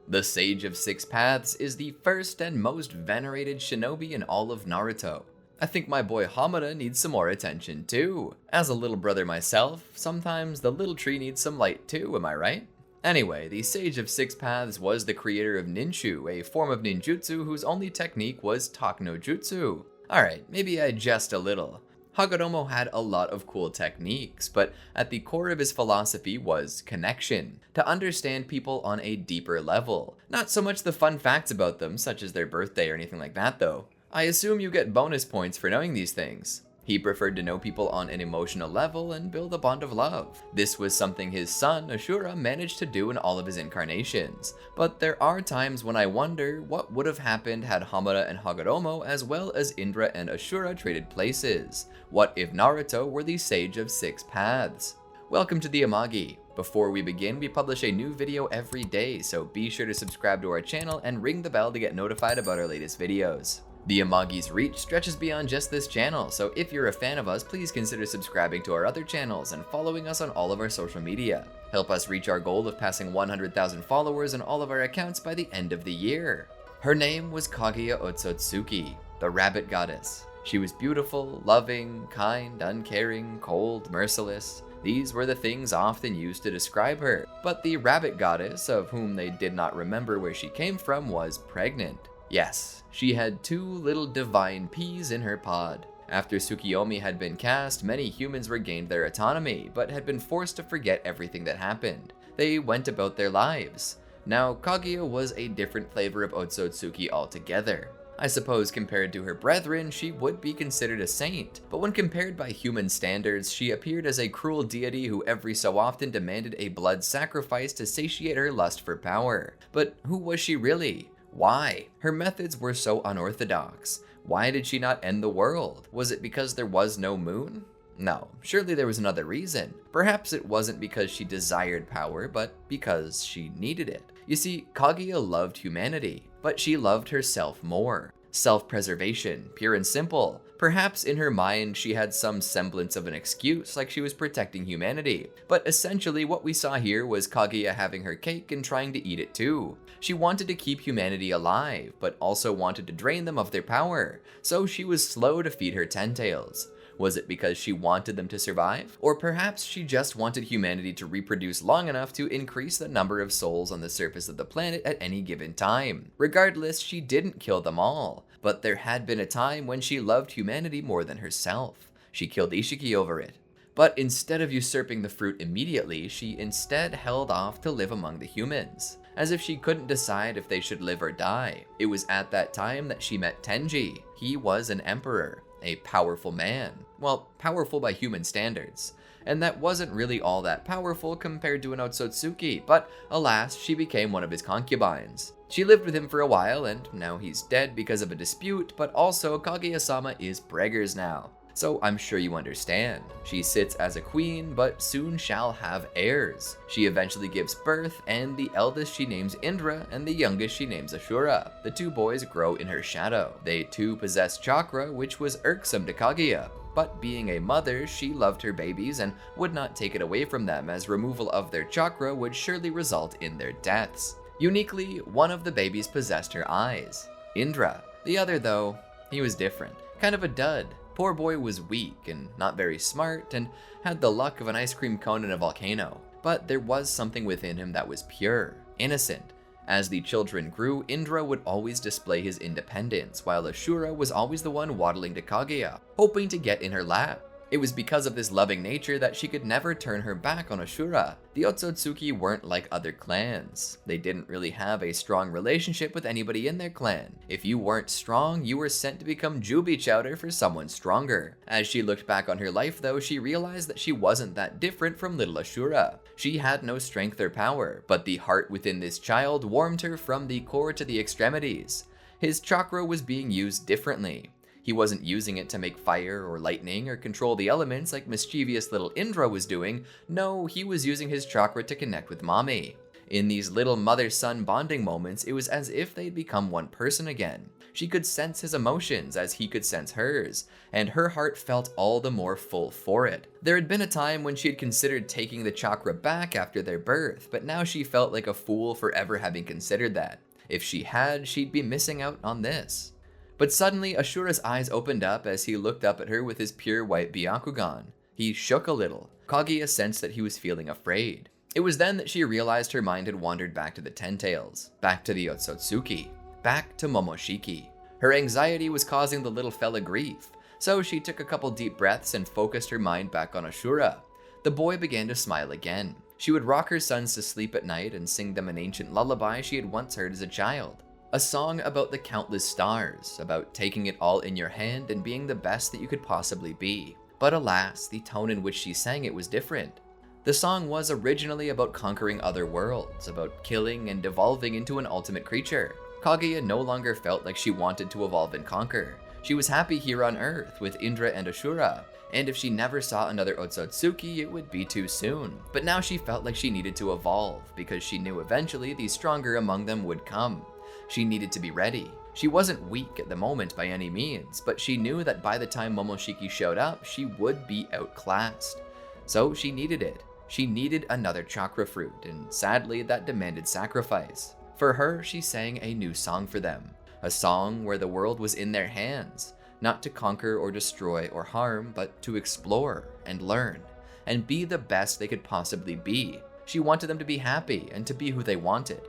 The Sage of Six Paths is the first and most venerated shinobi in all of Naruto. I think my boy Hamura needs some more attention too. As a little brother myself, sometimes the little tree needs some light too, am I right? Anyway, the Sage of Six Paths was the creator of Ninshu, a form of ninjutsu whose only technique was talk no jutsu. Alright, maybe I jest a little. Hagoromo had a lot of cool techniques, but at the core of his philosophy was connection, to understand people on a deeper level. Not so much the fun facts about them, such as their birthday or anything like that though. I assume you get bonus points for knowing these things. He preferred to know people on an emotional level and build a bond of love. This was something his son, Asura, managed to do in all of his incarnations. But there are times when I wonder what would have happened had Hamura and Hagoromo as well as Indra and Asura traded places. What if Naruto were the Sage of Six Paths? Welcome to the Amagi. Before we begin, we publish a new video every day, so be sure to subscribe to our channel and ring the bell to get notified about our latest videos. The Amagi's reach stretches beyond just this channel, so if you're a fan of us, please consider subscribing to our other channels and following us on all of our social media. Help us reach our goal of passing 100,000 followers on all of our accounts by the end of the year. Her name was Kaguya Otsutsuki, the rabbit goddess. She was beautiful, loving, kind, uncaring, cold, merciless. These were the things often used to describe her. But the rabbit goddess, of whom they did not remember where she came from, was pregnant. Yes, she had two little divine peas in her pod. After Tsukiyomi had been cast, many humans regained their autonomy, but had been forced to forget everything that happened. They went about their lives. Now, Kaguya was a different flavor of Otsutsuki altogether. I suppose compared to her brethren, she would be considered a saint, but when compared by human standards, she appeared as a cruel deity who every so often demanded a blood sacrifice to satiate her lust for power. But who was she really? Why? Her methods were so unorthodox. Why did she not end the world? Was it because there was no moon? No, surely there was another reason. Perhaps it wasn't because she desired power, but because she needed it. You see, Kaguya loved humanity, but she loved herself more. Self-preservation, pure and simple. Perhaps in her mind she had some semblance of an excuse, like she was protecting humanity. But essentially what we saw here was Kaguya having her cake and trying to eat it too. She wanted to keep humanity alive, but also wanted to drain them of their power. So she was slow to feed her ten-tails. Was it because she wanted them to survive? Or perhaps she just wanted humanity to reproduce long enough to increase the number of souls on the surface of the planet at any given time. Regardless, she didn't kill them all. But there had been a time when she loved humanity more than herself. She killed Ishiki over it. But instead of usurping the fruit immediately, she instead held off to live among the humans, as if she couldn't decide if they should live or die. It was at that time that she met Tenji. He was an emperor, a powerful man. Well, powerful by human standards. And that wasn't really all that powerful compared to an Otsutsuki, but alas, she became one of his concubines. She lived with him for a while, and now he's dead because of a dispute, but also Kaguya-sama is preggers now. So I'm sure you understand. She sits as a queen, but soon shall have heirs. She eventually gives birth, and the eldest she names Indra, and the youngest she names Asura. The two boys grow in her shadow. They too possess chakra, which was irksome to Kaguya. But being a mother, she loved her babies and would not take it away from them, as removal of their chakra would surely result in their deaths. Uniquely, one of the babies possessed her eyes, Indra. The other though, he was different, kind of a dud. Poor boy was weak and not very smart and had the luck of an ice cream cone in a volcano. But there was something within him that was pure, innocent. As the children grew, Indra would always display his independence, while Asura was always the one waddling to Kaguya, hoping to get in her lap. It was because of this loving nature that she could never turn her back on Asura. The Otsutsuki weren't like other clans. They didn't really have a strong relationship with anybody in their clan. If you weren't strong, you were sent to become Jubi chowder for someone stronger. As she looked back on her life though, she realized that she wasn't that different from little Asura. She had no strength or power, but the heart within this child warmed her from the core to the extremities. His chakra was being used differently. He wasn't using it to make fire or lightning or control the elements like mischievous little Indra was doing. No, he was using his chakra to connect with mommy. In these little mother-son bonding moments, it was as if they'd become one person again. She could sense his emotions as he could sense hers, and her heart felt all the more full for it. There had been a time when she had considered taking the chakra back after their birth, but now she felt like a fool for ever having considered that. If she had, she'd be missing out on this. But suddenly, Ashura's eyes opened up as he looked up at her with his pure white Byakugan. He shook a little. Kaguya sensed that he was feeling afraid. It was then that she realized her mind had wandered back to the Ten Tails, back to the Otsutsuki, back to Momoshiki. Her anxiety was causing the little fella grief, so she took a couple deep breaths and focused her mind back on Ashura. The boy began to smile again. She would rock her sons to sleep at night and sing them an ancient lullaby she had once heard as a child. A song about the countless stars, about taking it all in your hand and being the best that you could possibly be. But alas, the tone in which she sang it was different. The song was originally about conquering other worlds, about killing and evolving into an ultimate creature. Kaguya no longer felt like she wanted to evolve and conquer. She was happy here on Earth with Indra and Asura, and if she never saw another Otsutsuki, it would be too soon. But now she felt like she needed to evolve, because she knew eventually the stronger among them would come. She needed to be ready. She wasn't weak at the moment by any means, but she knew that by the time Momoshiki showed up, she would be outclassed. So she needed it. She needed another chakra fruit, and sadly that demanded sacrifice. For her, she sang a new song for them. A song where the world was in their hands, not to conquer or destroy or harm, but to explore and learn, and be the best they could possibly be. She wanted them to be happy and to be who they wanted.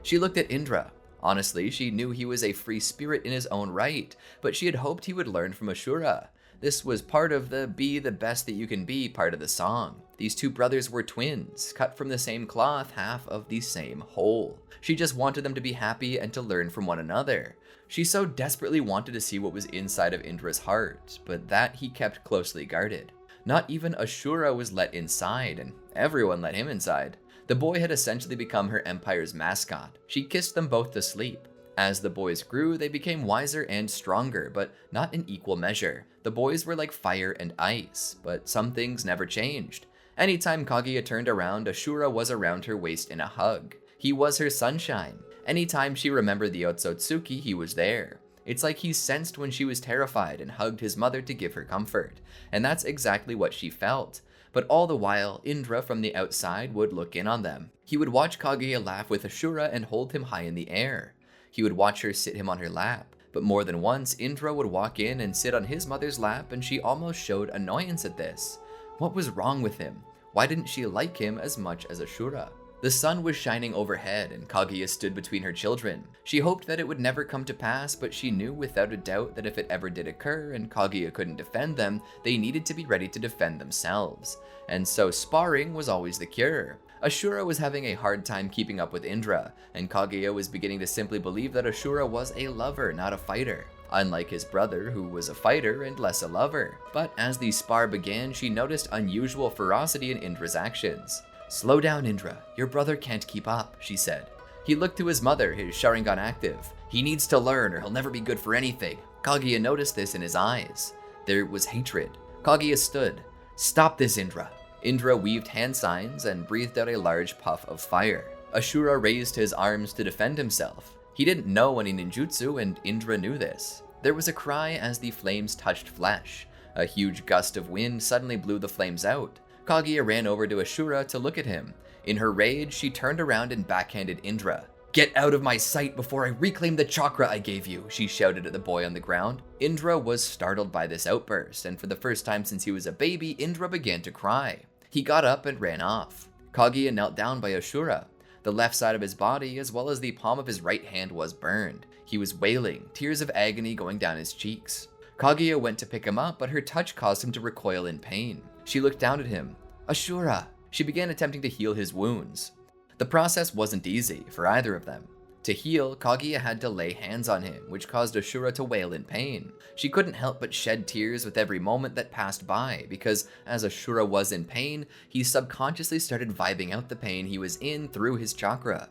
She looked at Indra. Honestly, she knew he was a free spirit in his own right, but she had hoped he would learn from Ashura. This was part of the be the best that you can be part of the song. These two brothers were twins, cut from the same cloth, half of the same whole. She just wanted them to be happy and to learn from one another. She so desperately wanted to see what was inside of Indra's heart, but that he kept closely guarded. Not even Ashura was let inside, and everyone let him inside. The boy had essentially become her empire's mascot. She kissed them both to sleep. As the boys grew, they became wiser and stronger, but not in equal measure. The boys were like fire and ice, but some things never changed. Anytime Kaguya turned around, Ashura was around her waist in a hug. He was her sunshine. Anytime she remembered the Otsutsuki, he was there. It's like he sensed when she was terrified and hugged his mother to give her comfort. And that's exactly what she felt. But all the while, Indra from the outside would look in on them. He would watch Kaguya laugh with Ashura and hold him high in the air. He would watch her sit him on her lap. But more than once, Indra would walk in and sit on his mother's lap, and she almost showed annoyance at this. What was wrong with him? Why didn't she like him as much as Ashura? The sun was shining overhead, and Kaguya stood between her children. She hoped that it would never come to pass, but she knew without a doubt that if it ever did occur and Kaguya couldn't defend them, they needed to be ready to defend themselves. And so sparring was always the cure. Ashura was having a hard time keeping up with Indra, and Kaguya was beginning to simply believe that Ashura was a lover, not a fighter. Unlike his brother, who was a fighter and less a lover. But as the spar began, she noticed unusual ferocity in Indra's actions. "Slow down, Indra. Your brother can't keep up," she said. He looked to his mother, his Sharingan active. "He needs to learn or he'll never be good for anything." Kaguya noticed this in his eyes. There was hatred. Kaguya stood. "Stop this, Indra." Indra weaved hand signs and breathed out a large puff of fire. Ashura raised his arms to defend himself. He didn't know any ninjutsu, and Indra knew this. There was a cry as the flames touched flesh. A huge gust of wind suddenly blew the flames out. Kaguya ran over to Ashura to look at him. In her rage, she turned around and backhanded Indra. "Get out of my sight before I reclaim the chakra I gave you," she shouted at the boy on the ground. Indra was startled by this outburst, and for the first time since he was a baby, Indra began to cry. He got up and ran off. Kaguya knelt down by Ashura. The left side of his body, as well as the palm of his right hand, was burned. He was wailing, tears of agony going down his cheeks. Kaguya went to pick him up, but her touch caused him to recoil in pain. She looked down at him. "Ashura!" She began attempting to heal his wounds. The process wasn't easy for either of them. To heal, Kaguya had to lay hands on him, which caused Ashura to wail in pain. She couldn't help but shed tears with every moment that passed by, because as Ashura was in pain, he subconsciously started vibing out the pain he was in through his chakra.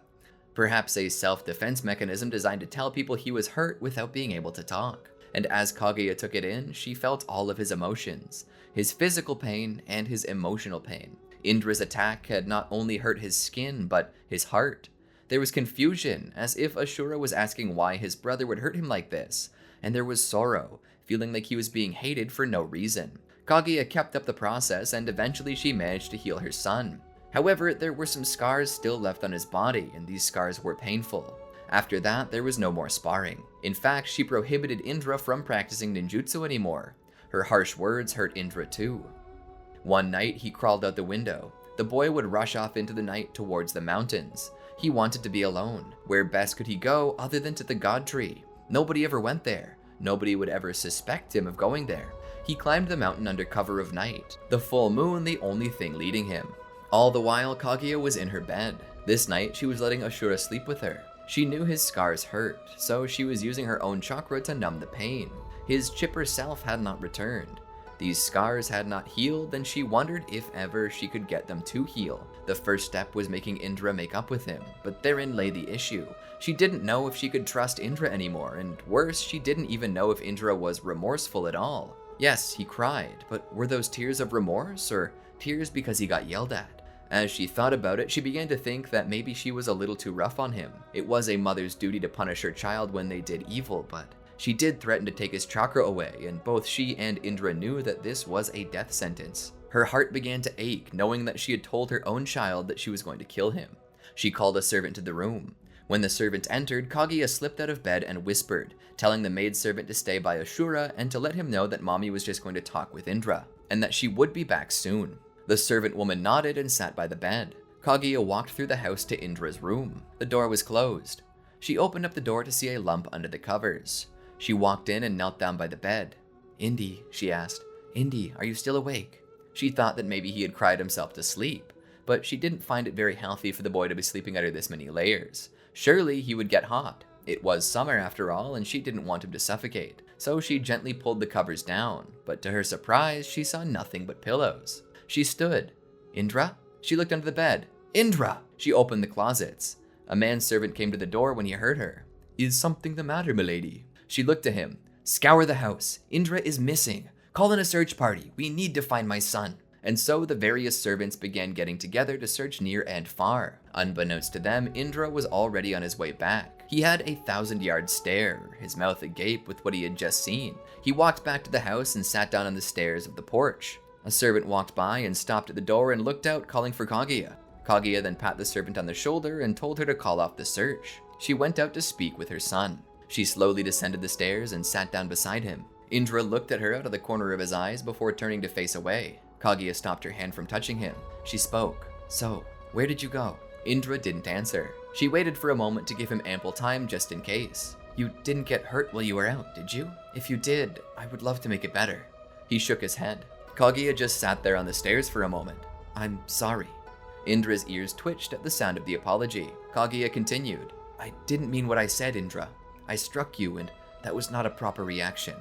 Perhaps a self-defense mechanism designed to tell people he was hurt without being able to talk. And as Kaguya took it in, she felt all of his emotions. His physical pain and his emotional pain. Indra's attack had not only hurt his skin, but his heart. There was confusion, as if Asura was asking why his brother would hurt him like this, and there was sorrow, feeling like he was being hated for no reason. Kaguya kept up the process, and eventually she managed to heal her son. However, there were some scars still left on his body, and these scars were painful. After that, there was no more sparring. In fact, she prohibited Indra from practicing ninjutsu anymore. Her harsh words hurt Indra too. One night, he crawled out the window. The boy would rush off into the night towards the mountains. He wanted to be alone. Where best could he go other than to the god tree? Nobody ever went there. Nobody would ever suspect him of going there. He climbed the mountain under cover of night, the full moon the only thing leading him. All the while, Kaguya was in her bed. This night, she was letting Asura sleep with her. She knew his scars hurt, so she was using her own chakra to numb the pain. His chipper self had not returned. These scars had not healed, and she wondered if ever she could get them to heal. The first step was making Indra make up with him, but therein lay the issue. She didn't know if she could trust Indra anymore, and worse, she didn't even know if Indra was remorseful at all. Yes, he cried, but were those tears of remorse, or tears because he got yelled at? As she thought about it, she began to think that maybe she was a little too rough on him. It was a mother's duty to punish her child when they did evil, but she did threaten to take his chakra away, and both she and Indra knew that this was a death sentence. Her heart began to ache, knowing that she had told her own child that she was going to kill him. She called a servant to the room. When the servant entered, Kaguya slipped out of bed and whispered, telling the maidservant to stay by Asura and to let him know that mommy was just going to talk with Indra, and that she would be back soon. The servant woman nodded and sat by the bed. Kaguya walked through the house to Indra's room. The door was closed. She opened up the door to see a lump under the covers. She walked in and knelt down by the bed. "Indy," she asked. "Indy, are you still awake?" She thought that maybe he had cried himself to sleep, but she didn't find it very healthy for the boy to be sleeping under this many layers. Surely he would get hot. It was summer after all, and she didn't want him to suffocate. So she gently pulled the covers down, but to her surprise, she saw nothing but pillows. She stood. "Indra?" She looked under the bed. "Indra!" She opened the closets. A manservant came to the door when he heard her. "Is something the matter, milady?" She looked to him. "Scour the house. Indra is missing. Call in a search party. We need to find my son." And so the various servants began getting together to search near and far. Unbeknownst to them, Indra was already on his way back. He had a 1,000-yard stare, his mouth agape with what he had just seen. He walked back to the house and sat down on the stairs of the porch. A servant walked by and stopped at the door and looked out, calling for Kaguya. Kaguya then pat the servant on the shoulder and told her to call off the search. She went out to speak with her son. She slowly descended the stairs and sat down beside him. Indra looked at her out of the corner of his eyes before turning to face away. Kaguya stopped her hand from touching him. She spoke. "So, where did you go?" Indra didn't answer. She waited for a moment to give him ample time just in case. "You didn't get hurt while you were out, did you? If you did, I would love to make it better." He shook his head. Kaguya just sat there on the stairs for a moment. "I'm sorry." Indra's ears twitched at the sound of the apology. Kaguya continued. "I didn't mean what I said, Indra. I struck you, and that was not a proper reaction.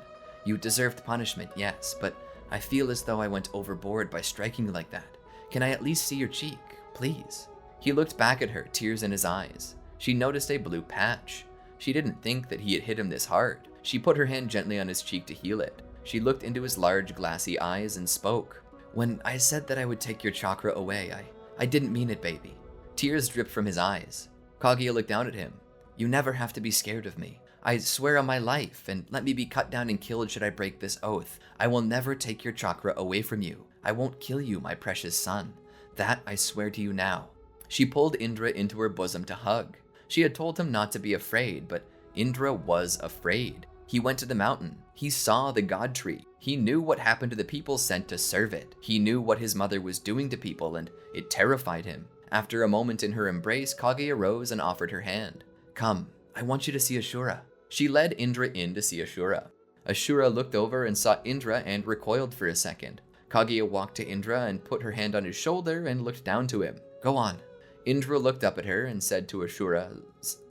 You deserved punishment, yes, but I feel as though I went overboard by striking you like that. Can I at least see your cheek, please?" He looked back at her, tears in his eyes. She noticed a blue patch. She didn't think that he had hit him this hard. She put her hand gently on his cheek to heal it. She looked into his large, glassy eyes and spoke. "When I said that I would take your chakra away, I didn't mean it, baby." Tears dripped from his eyes. Kaguya looked down at him. "You never have to be scared of me. I swear on my life, and let me be cut down and killed should I break this oath. I will never take your chakra away from you. I won't kill you, my precious son. That I swear to you now." She pulled Indra into her bosom to hug. She had told him not to be afraid, but Indra was afraid. He went to the mountain. He saw the god tree. He knew what happened to the people sent to serve it. He knew what his mother was doing to people, and it terrified him. After a moment in her embrace, Kaguya rose and offered her hand. "Come, I want you to see Asura." She led Indra in to see Asura. Asura looked over and saw Indra and recoiled for a second. Kaguya walked to Indra and put her hand on his shoulder and looked down to him. "Go on." Indra looked up at her and said to Asura,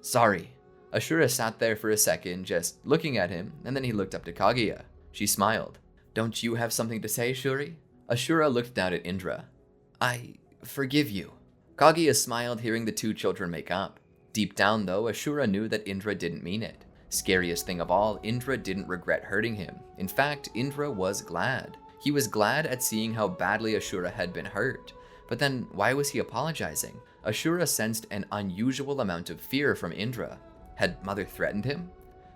"Sorry." Asura sat there for a second, just looking at him, and then he looked up to Kaguya. She smiled. "Don't you have something to say, Shuri?" Asura looked down at Indra. "I forgive you." Kaguya smiled, hearing the two children make up. Deep down, though, Asura knew that Indra didn't mean it. Scariest thing of all, Indra didn't regret hurting him. In fact, Indra was glad. He was glad at seeing how badly Asura had been hurt. But then why was he apologizing? Asura sensed an unusual amount of fear from Indra. Had Mother threatened him?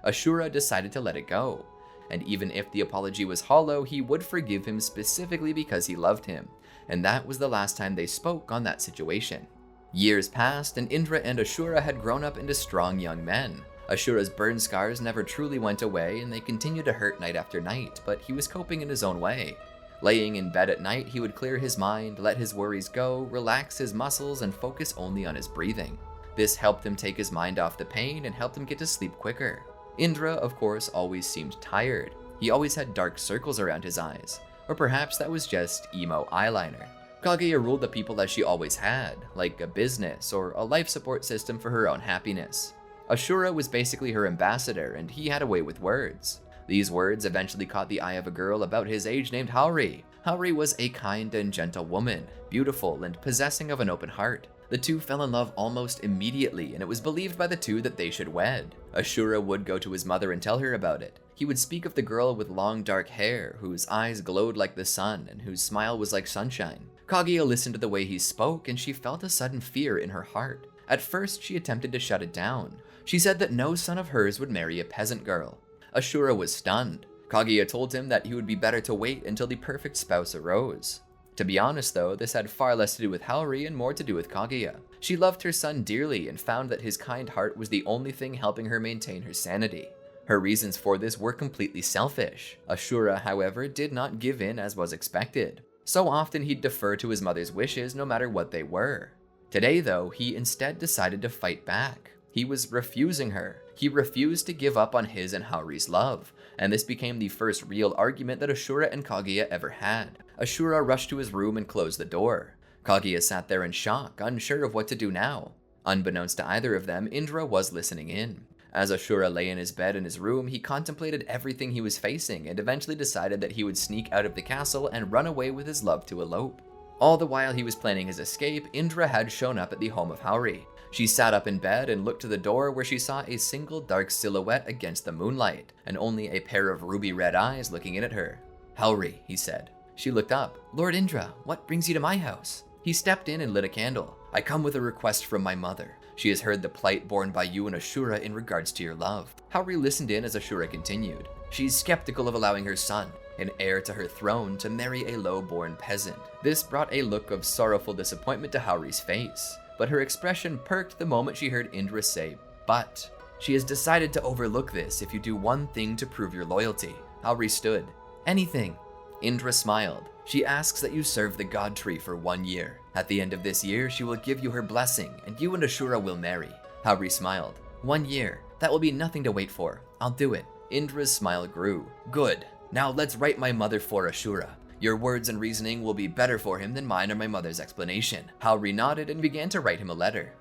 Asura decided to let it go. And even if the apology was hollow, he would forgive him specifically because he loved him. And that was the last time they spoke on that situation. Years passed, and Indra and Asura had grown up into strong young men. Ashura's burn scars never truly went away, and they continued to hurt night after night, but he was coping in his own way. Laying in bed at night, he would clear his mind, let his worries go, relax his muscles, and focus only on his breathing. This helped him take his mind off the pain and helped him get to sleep quicker. Indra, of course, always seemed tired. He always had dark circles around his eyes. Or perhaps that was just emo eyeliner. Kaguya ruled the people as she always had, like a business or a life support system for her own happiness. Asura was basically her ambassador, and he had a way with words. These words eventually caught the eye of a girl about his age named Haori. Haori was a kind and gentle woman, beautiful and possessing of an open heart. The two fell in love almost immediately, and it was believed by the two that they should wed. Ashura would go to his mother and tell her about it. He would speak of the girl with long dark hair, whose eyes glowed like the sun and whose smile was like sunshine. Kaguya listened to the way he spoke, and she felt a sudden fear in her heart. At first, she attempted to shut it down. She said that no son of hers would marry a peasant girl. Ashura was stunned. Kaguya told him that he would be better to wait until the perfect spouse arose. To be honest though, this had far less to do with Haori and more to do with Kaguya. She loved her son dearly and found that his kind heart was the only thing helping her maintain her sanity. Her reasons for this were completely selfish. Ashura, however, did not give in as was expected. So often he'd defer to his mother's wishes no matter what they were. Today though, he instead decided to fight back. He was refusing her. He refused to give up on his and Haori's love, and this became the first real argument that Ashura and Kaguya ever had. Ashura rushed to his room and closed the door. Kaguya sat there in shock, unsure of what to do now. Unbeknownst to either of them, Indra was listening in. As Ashura lay in his bed in his room, he contemplated everything he was facing and eventually decided that he would sneak out of the castle and run away with his love to elope. All the while he was planning his escape, Indra had shown up at the home of Haori. She sat up in bed and looked to the door where she saw a single dark silhouette against the moonlight, and only a pair of ruby red eyes looking in at her. "Haori," he said. She looked up. "Lord Indra, what brings you to my house?" He stepped in and lit a candle. "I come with a request from my mother. She has heard the plight borne by you and Ashura in regards to your love." Haori listened in as Ashura continued. "She's skeptical of allowing her son, an heir to her throne, to marry a low-born peasant." This brought a look of sorrowful disappointment to Haori's face, but her expression perked the moment she heard Indra say, "But she has decided to overlook this if you do one thing to prove your loyalty." Haori stood. "Anything." Indra smiled. "She asks that you serve the god tree for 1 year. At the end of this year, she will give you her blessing, and you and Ashura will marry." Haori smiled. 1 year. That will be nothing to wait for. I'll do it." Indra's smile grew. "Good. Now let's write my mother for Ashura. Your words and reasoning will be better for him than mine or my mother's explanation." Haori nodded and began to write him a letter.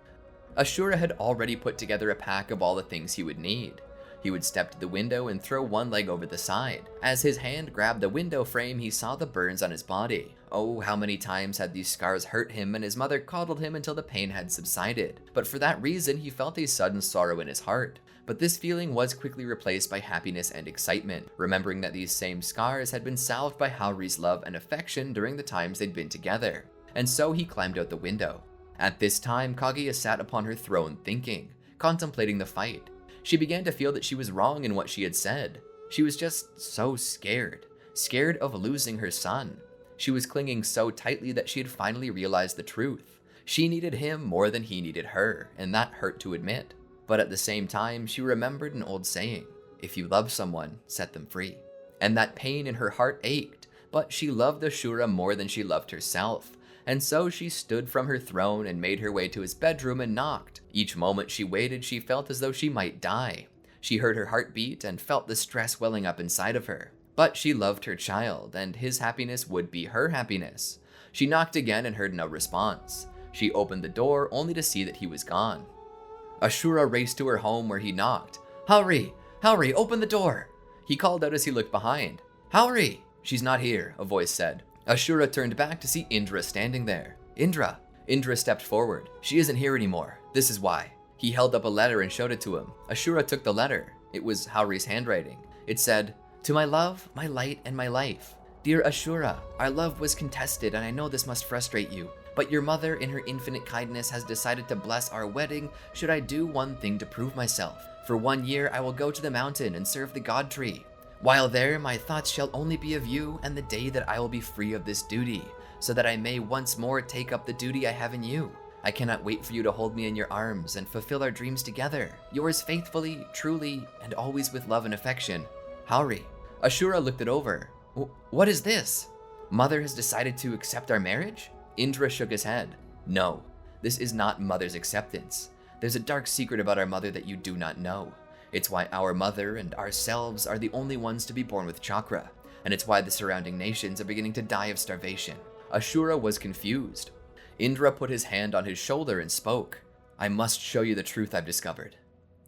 Ashura had already put together a pack of all the things he would need. He would step to the window and throw one leg over the side. As his hand grabbed the window frame, he saw the burns on his body. Oh, how many times had these scars hurt him, and his mother coddled him until the pain had subsided. But for that reason, he felt a sudden sorrow in his heart. But this feeling was quickly replaced by happiness and excitement, remembering that these same scars had been salved by Haori's love and affection during the times they'd been together. And so he climbed out the window. At this time, Kaguya sat upon her throne thinking, contemplating the fight. She began to feel that she was wrong in what she had said. She was just so scared of losing her son. She was clinging so tightly that she had finally realized the truth. She needed him more than he needed her, and that hurt to admit. But at the same time, she remembered an old saying, "If you love someone, set them free." And that pain in her heart ached, but she loved Ashura more than she loved herself. And so she stood from her throne and made her way to his bedroom and knocked. Each moment she waited, she felt as though she might die. She heard her heart beat and felt the stress welling up inside of her. But she loved her child, and his happiness would be her happiness. She knocked again and heard no response. She opened the door only to see that he was gone. Ashura raced to her home where he knocked. "Haori! Haori, open the door!" He called out as he looked behind. "Haori!" "She's not here," a voice said. Ashura turned back to see Indra standing there. "Indra!" Indra stepped forward. "She isn't here anymore. This is why." He held up a letter and showed it to him. Ashura took the letter. It was Haori's handwriting. It said, "To my love, my light, and my life. Dear Ashura, our love was contested, and I know this must frustrate you. But your mother, in her infinite kindness, has decided to bless our wedding should I do one thing to prove myself. For 1 year, I will go to the mountain and serve the god tree. While there, my thoughts shall only be of you and the day that I will be free of this duty, so that I may once more take up the duty I have in you. I cannot wait for you to hold me in your arms and fulfill our dreams together. Yours faithfully, truly, and always with love and affection, Haori. Asura looked it over. What is this? Mother has decided to accept our marriage? Indra shook his head. No, this is not Mother's acceptance. There's a dark secret about our mother that you do not know. It's why our mother and ourselves are the only ones to be born with chakra, and it's why the surrounding nations are beginning to die of starvation. Ashura was confused. Indra put his hand on his shoulder and spoke. I must show you the truth I've discovered.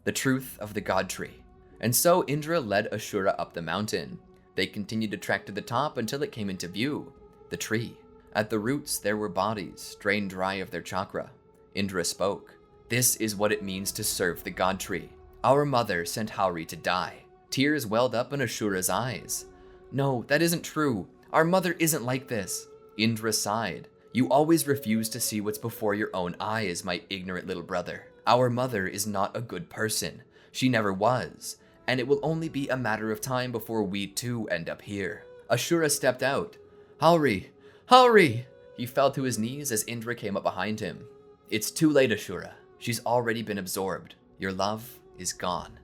The truth of the god tree. And so Indra led Ashura up the mountain. They continued to trek to the top until it came into view. The tree. At the roots there were bodies, drained dry of their chakra. Indra spoke. This is what it means to serve the god tree. Our mother sent Haori to die. Tears welled up in Ashura's eyes. No, that isn't true. Our mother isn't like this. Indra sighed. You always refuse to see what's before your own eyes, my ignorant little brother. Our mother is not a good person. She never was. And it will only be a matter of time before we too end up here. Ashura stepped out. Haori! Haori! He fell to his knees as Indra came up behind him. It's too late, Ashura. She's already been absorbed. Your love is gone.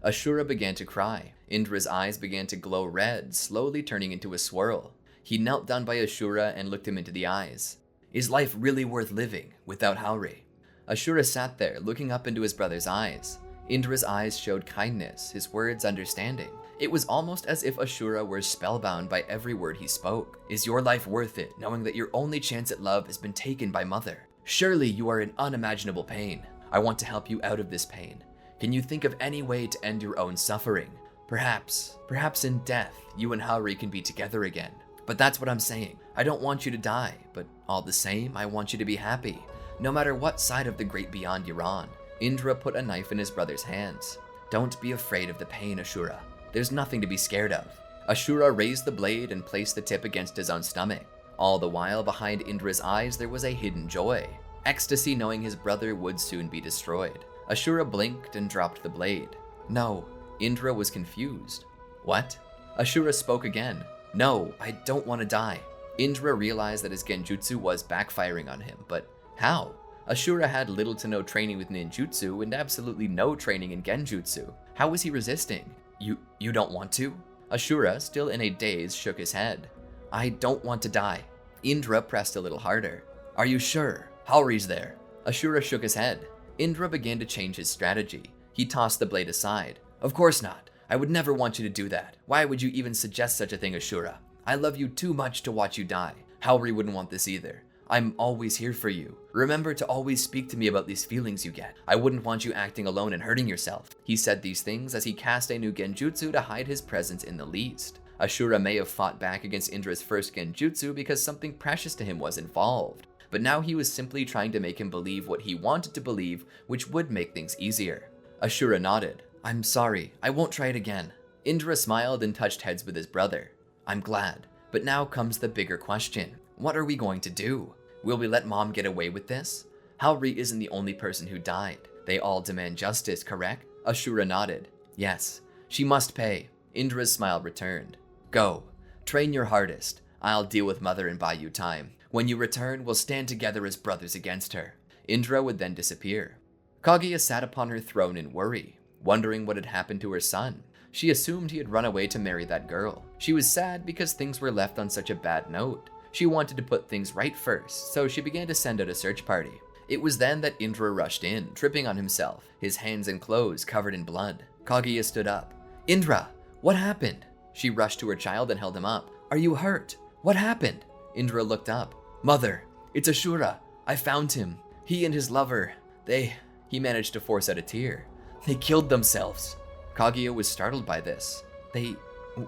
Ashura began to cry. Indra's eyes began to glow red, slowly turning into a swirl. He knelt down by Ashura and looked him into the eyes. Is life really worth living without Haori? Ashura sat there, looking up into his brother's eyes. Indra's eyes showed kindness, his words understanding. It was almost as if Ashura were spellbound by every word he spoke. Is your life worth it, knowing that your only chance at love has been taken by Mother? Surely you are in unimaginable pain. I want to help you out of this pain. Can you think of any way to end your own suffering? Perhaps in death, you and Haori can be together again. But that's what I'm saying. I don't want you to die, but all the same, I want you to be happy, no matter what side of the great beyond you're on. Indra put a knife in his brother's hands. Don't be afraid of the pain, Ashura. There's nothing to be scared of. Ashura raised the blade and placed the tip against his own stomach. All the while, behind Indra's eyes, there was a hidden joy. Ecstasy knowing his brother would soon be destroyed. Ashura blinked and dropped the blade. No, Indra was confused. What? Ashura spoke again. No, I don't want to die. Indra realized that his genjutsu was backfiring on him, but how? Ashura had little to no training with ninjutsu and absolutely no training in genjutsu. How was he resisting? You don't want to? Ashura, still in a daze, shook his head. I don't want to die. Indra pressed a little harder. Are you sure? Haori's there. Ashura shook his head. Indra began to change his strategy. He tossed the blade aside. Of course not. I would never want you to do that. Why would you even suggest such a thing, Ashura? I love you too much to watch you die. Haori wouldn't want this either. I'm always here for you. Remember to always speak to me about these feelings you get. I wouldn't want you acting alone and hurting yourself. He said these things as he cast a new genjutsu to hide his presence in the least. Ashura may have fought back against Indra's first genjutsu because something precious to him was involved. But now he was simply trying to make him believe what he wanted to believe, which would make things easier. Ashura nodded. I'm sorry, I won't try it again. Indra smiled and touched heads with his brother. I'm glad, but now comes the bigger question. What are we going to do? Will we let Mom get away with this? Haori isn't the only person who died. They all demand justice, correct? Ashura nodded. Yes, she must pay. Indra's smile returned. Go, train your hardest. I'll deal with Mother and buy you time. When you return, we'll stand together as brothers against her. Indra would then disappear. Kaguya sat upon her throne in worry, wondering what had happened to her son. She assumed he had run away to marry that girl. She was sad because things were left on such a bad note. She wanted to put things right first, so she began to send out a search party. It was then that Indra rushed in, tripping on himself, his hands and clothes covered in blood. Kaguya stood up. Indra, what happened? She rushed to her child and held him up. Are you hurt? What happened? Indra looked up. Mother, it's Ashura. I found him. He and his lover, he managed to force out a tear. They killed themselves. Kaguya was startled by this.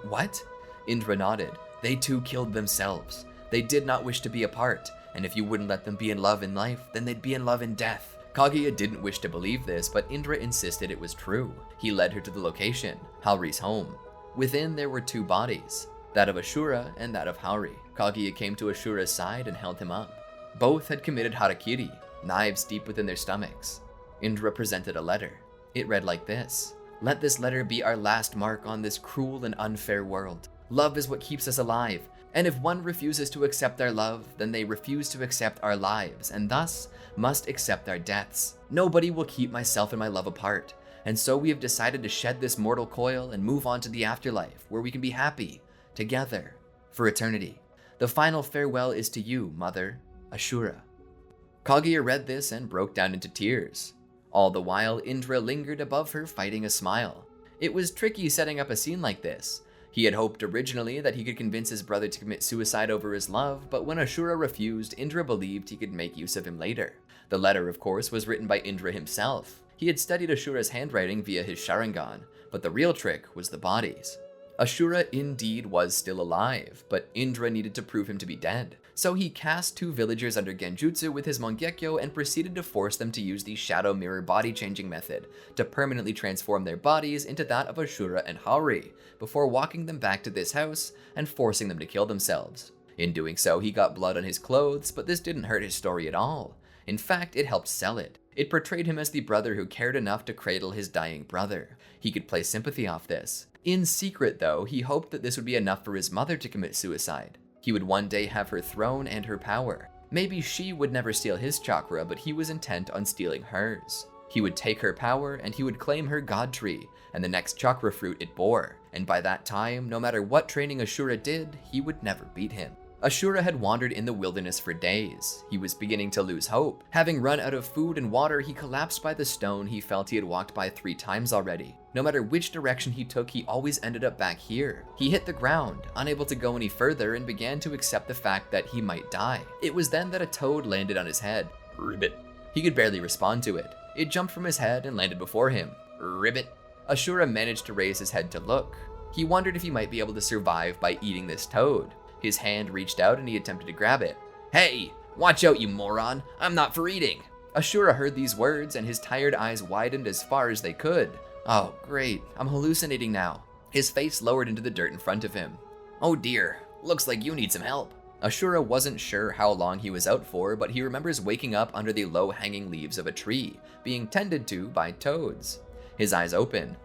What? Indra nodded. They too killed themselves. They did not wish to be apart, and if you wouldn't let them be in love in life, then they'd be in love in death. Kaguya didn't wish to believe this, but Indra insisted it was true. He led her to the location, Haori's home. Within there were two bodies, that of Ashura and that of Haori. Kaguya came to Ashura's side and held him up. Both had committed harakiri, knives deep within their stomachs. Indra presented a letter. It read like this: "Let this letter be our last mark on this cruel and unfair world. Love is what keeps us alive, and if one refuses to accept our love, then they refuse to accept our lives, and thus must accept our deaths. Nobody will keep myself and my love apart, and so we have decided to shed this mortal coil and move on to the afterlife, where we can be happy, together, for eternity. The final farewell is to you, Mother, Asura." Kaguya read this and broke down into tears. All the while, Indra lingered above her, fighting a smile. It was tricky setting up a scene like this. He had hoped originally that he could convince his brother to commit suicide over his love, but when Asura refused, Indra believed he could make use of him later. The letter, of course, was written by Indra himself. He had studied Ashura's handwriting via his Sharingan, but the real trick was the bodies. Asura indeed was still alive, but Indra needed to prove him to be dead. So he cast 2 villagers under Genjutsu with his Mangekyo and proceeded to force them to use the Shadow Mirror body changing method to permanently transform their bodies into that of Ashura and Haori, before walking them back to this house and forcing them to kill themselves. In doing so, he got blood on his clothes, but this didn't hurt his story at all. In fact, it helped sell it. It portrayed him as the brother who cared enough to cradle his dying brother. He could play sympathy off this. In secret, though, he hoped that this would be enough for his mother to commit suicide. He would one day have her throne and her power. Maybe she would never steal his chakra, but he was intent on stealing hers. He would take her power, and he would claim her god tree, and the next chakra fruit it bore. And by that time, no matter what training Ashura did, he would never beat him. Ashura had wandered in the wilderness for days. He was beginning to lose hope. Having run out of food and water, he collapsed by the stone he felt he had walked by 3 times already. No matter which direction he took, he always ended up back here. He hit the ground, unable to go any further, and began to accept the fact that he might die. It was then that a toad landed on his head. Ribbit. He could barely respond to it. It jumped from his head and landed before him. Ribbit. Ashura managed to raise his head to look. He wondered if he might be able to survive by eating this toad. His hand reached out and he attempted to grab it. "Hey, watch out, you moron. I'm not for eating." Ashura heard these words and his tired eyes widened as far as they could. Oh, great. I'm hallucinating now. His face lowered into the dirt in front of him. "Oh dear, looks like you need some help." Ashura wasn't sure how long he was out for, but he remembers waking up under the low-hanging leaves of a tree, being tended to by toads. His eyes open.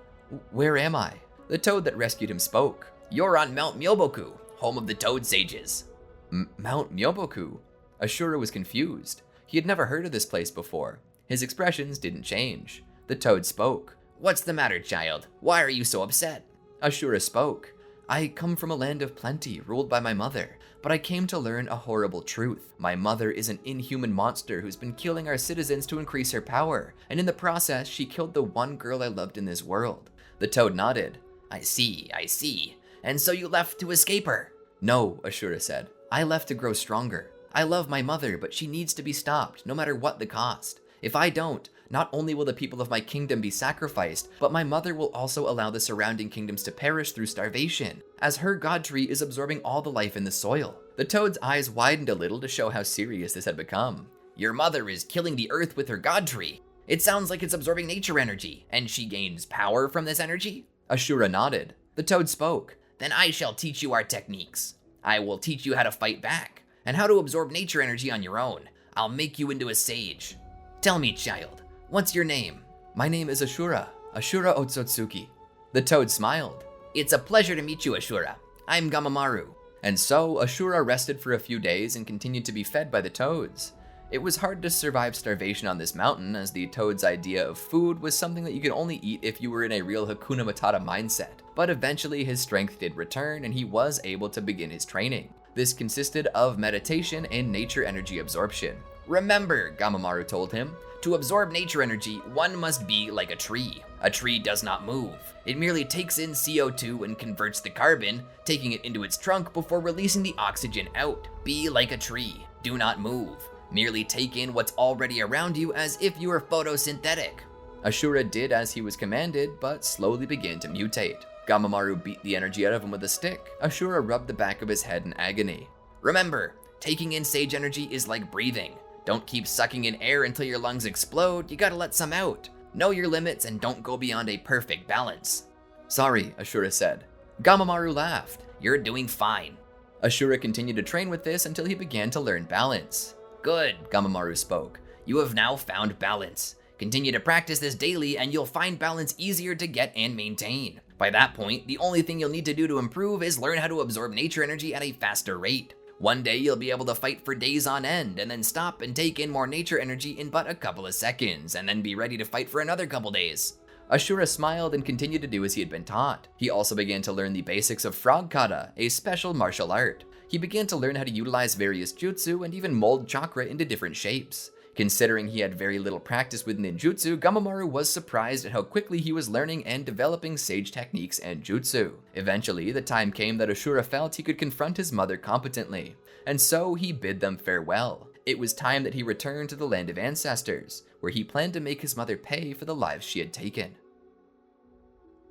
"Where am I?" The toad that rescued him spoke. "You're on Mount Myoboku, home of the Toad Sages." Mount Myoboku? Ashura was confused. He had never heard of this place before. His expressions didn't change. The toad spoke. "What's the matter, child? Why are you so upset?" Ashura spoke. "I come from a land of plenty, ruled by my mother, but I came to learn a horrible truth. My mother is an inhuman monster who's been killing our citizens to increase her power, and in the process, she killed the one girl I loved in this world." The toad nodded. I see. And so you left to escape her?" "No," Ashura said. "I left to grow stronger. I love my mother, but she needs to be stopped, no matter what the cost. If I don't, not only will the people of my kingdom be sacrificed, but my mother will also allow the surrounding kingdoms to perish through starvation, as her god tree is absorbing all the life in the soil." The toad's eyes widened a little to show how serious this had become. "Your mother is killing the earth with her god tree. It sounds like it's absorbing nature energy, and she gains power from this energy?" Ashura nodded. The toad spoke. "Then I shall teach you our techniques. I will teach you how to fight back, and how to absorb nature energy on your own. I'll make you into a sage. Tell me, child, what's your name?" "My name is Ashura Otsutsuki." The toad smiled. "It's a pleasure to meet you, Ashura. I'm Gamamaru." And so, Ashura rested for a few days and continued to be fed by the toads. It was hard to survive starvation on this mountain, as the toad's idea of food was something that you could only eat if you were in a real Hakuna Matata mindset. But eventually his strength did return and he was able to begin his training. This consisted of meditation and nature energy absorption. "Remember," Gamamaru told him, "to absorb nature energy, one must be like a tree. A tree does not move. It merely takes in CO2 and converts the carbon, taking it into its trunk before releasing the oxygen out. Be like a tree. Do not move. Merely take in what's already around you as if you were photosynthetic." Ashura did as he was commanded, but slowly began to mutate. Gamamaru beat the energy out of him with a stick. Ashura rubbed the back of his head in agony. "Remember, taking in sage energy is like breathing. Don't keep sucking in air until your lungs explode, you gotta let some out. Know your limits and don't go beyond a perfect balance." "Sorry," Ashura said. Gamamaru laughed. "You're doing fine." Ashura continued to train with this until he began to learn balance. Good, Gamamaru spoke. You have now found balance. Continue to practice this daily and you'll find balance easier to get and maintain. By that point, the only thing you'll need to do to improve is learn how to absorb nature energy at a faster rate. One day you'll be able to fight for days on end and then stop and take in more nature energy in but a couple of seconds and then be ready to fight for another couple days. Ashura smiled and continued to do as he had been taught. He also began to learn the basics of frog kata, a special martial art. He began to learn how to utilize various jutsu and even mold chakra into different shapes. Considering he had very little practice with ninjutsu, Gamamaru was surprised at how quickly he was learning and developing sage techniques and jutsu. Eventually, the time came that Ashura felt he could confront his mother competently, and so he bid them farewell. It was time that he returned to the land of ancestors, where he planned to make his mother pay for the lives she had taken.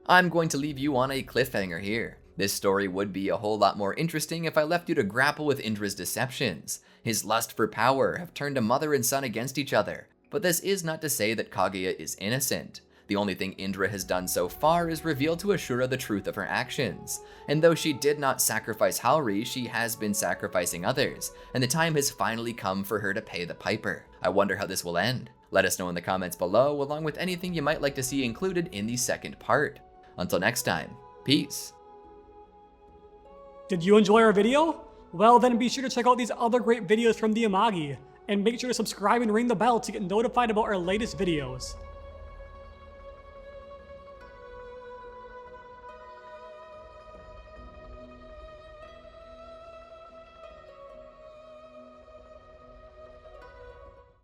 I'm going to leave you on a cliffhanger here. This story would be a whole lot more interesting if I left you to grapple with Indra's deceptions. His lust for power have turned a mother and son against each other, but this is not to say that Kaguya is innocent. The only thing Indra has done so far is reveal to Ashura the truth of her actions, and though she did not sacrifice Haori, she has been sacrificing others, and the time has finally come for her to pay the piper. I wonder how this will end. Let us know in the comments below, along with anything you might like to see included in the second part. Until next time, peace. Did you enjoy our video? Well then be sure to check out these other great videos from the Amagi, and make sure to subscribe and ring the bell to get notified about our latest videos.